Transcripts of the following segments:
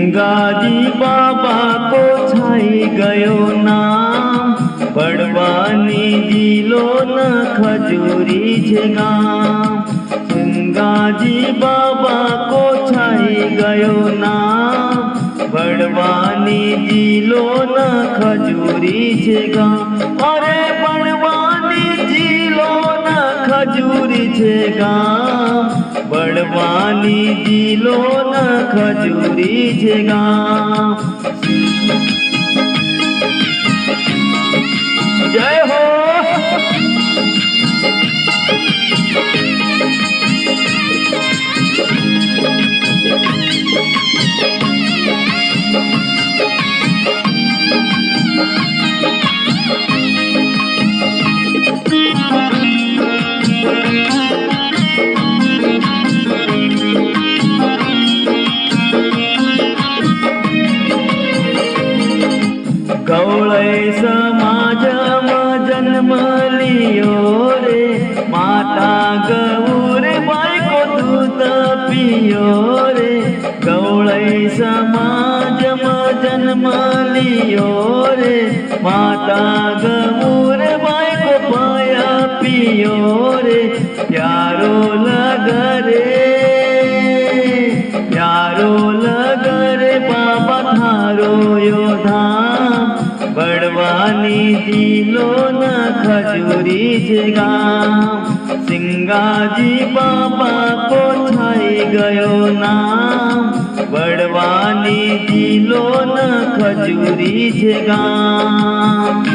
सिंगाजी बाबा को छाई गयो नाम, बड़वानी जिलो न खजूरी छे गाम। सिंगाजी बाबा को छाई गयो नाम, बड़वानी जिलो न खजूरी छे गाम। अरे बड़वानी जिलो न खजूरी छे गाम, बड़वानी जिलो न खजूरी छे गाम। जय हो। गौड़ै समाजમાં जन्म लियो रे, माता गौर बाईको दूध पियो रे। गौड़ै समाजમાં जन्म लियो रे, माता गौर बाईको पाया पियो रे। प्यारो लगरे, प्यारो लगरे बाबा थारो यो धाम, बड़वानी जिलो न खजूरी छे गाम। सिंगाजी बाबा को छाई गयो नाम, बड़वानी जिलो न खजूरी छे गाम।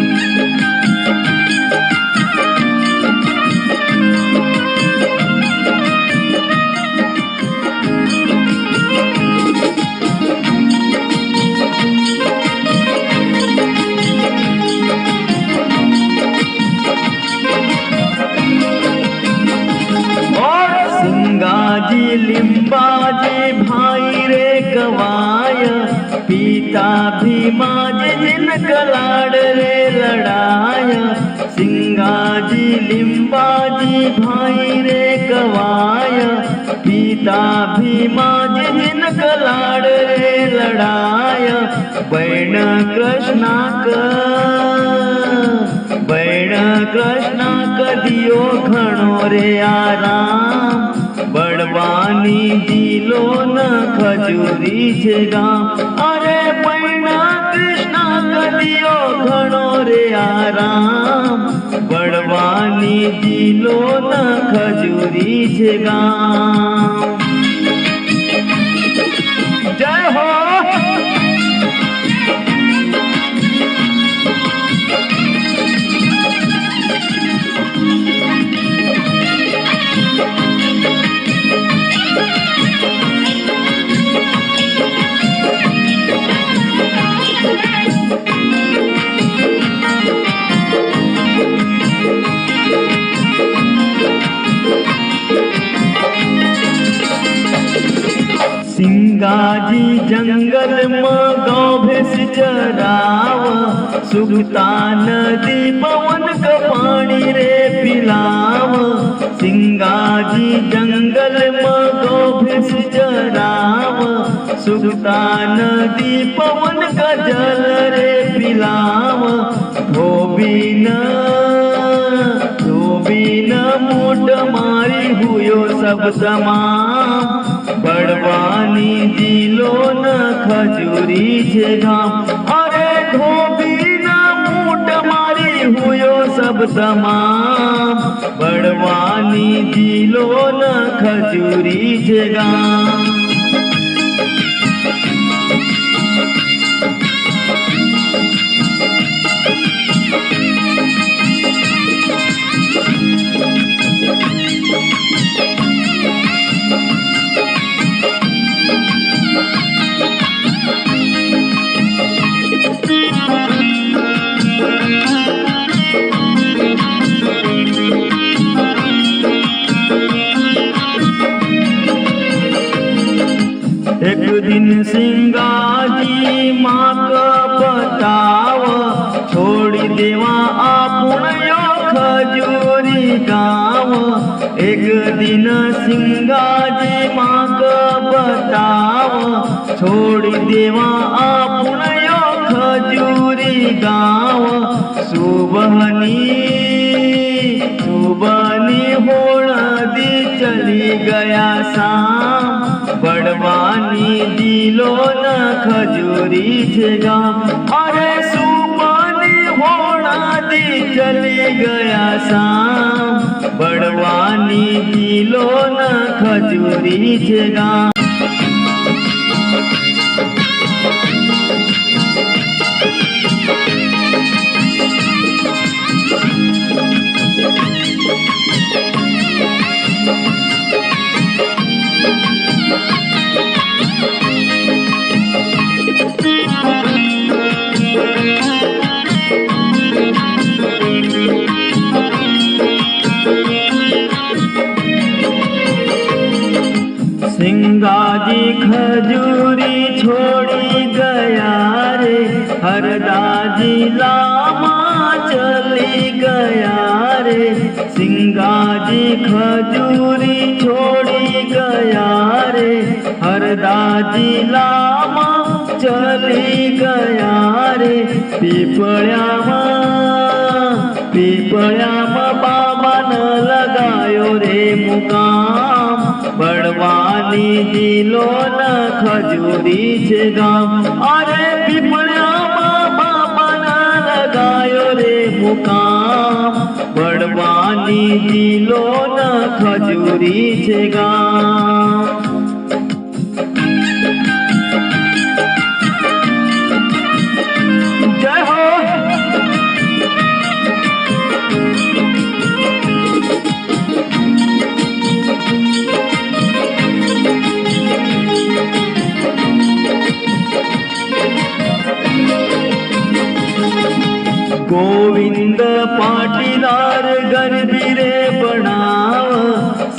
सिंगाजी लिंबाजी भाई रे गवाय, पिता भीमाजी जिनका लाड रे लड़ाय। सिंगाजी लिंबाजी भाई रे गवाय, पिता भीमाजी जिनका लाड रे लड़ाय। बैण कृष्णा दियो घणो रे आराम, बड़वानी जिलो न खजूरी छे गाम। अरे बैणा कृष्णा दियो घणो रे आराम, बड़वानी जिलो न खजूरी छे गाम। जय हो। सिंगाजी जंगल में गौ भैंस चराव, सुखता नदी पवन का पानी रे पिलाव। सिंगाजी जंगल में गौ भैंस चराव, सुखता नदी पवन का जल रे पिलाव। धोबीन मूठ मारी हुयो सब तमाम, बड़वानी जिलो न खजूरी छे गाम। अरे धोबीन मूठ मारी हुयो सब तमाम, बड़वानी जिलो न खजूरी छे गाम। एक दिन सिंगाजी माँ का बताव, छोड़ी देवा आपनो खजूरी गाँव। एक दिन सिंगाजी माँ का बताव, છોડી દેવા આપણયો ખજૂરી ગામ સુબહની હોળદી ચલી ગયા સામ બળવાની દિલો ન ખજૂરી છે ગામ અરે સુબહની હોળદી ચલી ગયા સામ બળવાની દિલો ન ખજૂરી છે ગામ सिंगाजी खजूरी छोड़ी गया रे हरदाजी लामा चली गया रे सिंगाजी खजूरी छोड़ी गया रे हरदाजी लामा चली गया रे पीपळ्याમાં બાબાને લગાયો રે મુકામ બળવાની દિલો ન ખજૂરી છે ગામ અરે પીપળ્યામાં બાબાને લગાયો રે મુકામ બળવાની દિલો ન ખજૂરી છે ગામ જય હો गोविंद पाटीदार गरबी रे बनाव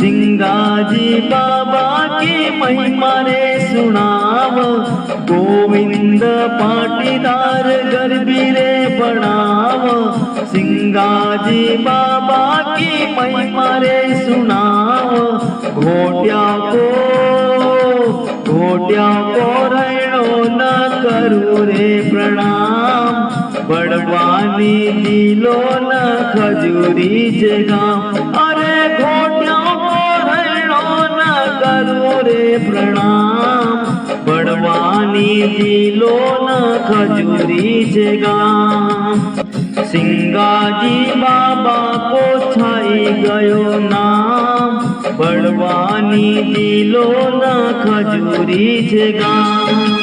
सिंगाजी बाबा की महिमा रे सुनाव गोविंद पाटीदार गरबी रे बनाव सिंगाजी बाबा की महिमा रे सुनाव घोट्या को रहणो न करू रे प्रणाम बड़वानी दिलो न खजूरी છે ગામ અરે ઘોટ્યા को रहणो न करू रे प्रणाम बड़वानी दिलो न खजूरी છે ગામ सिंगाजी बाबा को छाई गयो नाम बड़वानी दिलो न खजूरी છે ગામ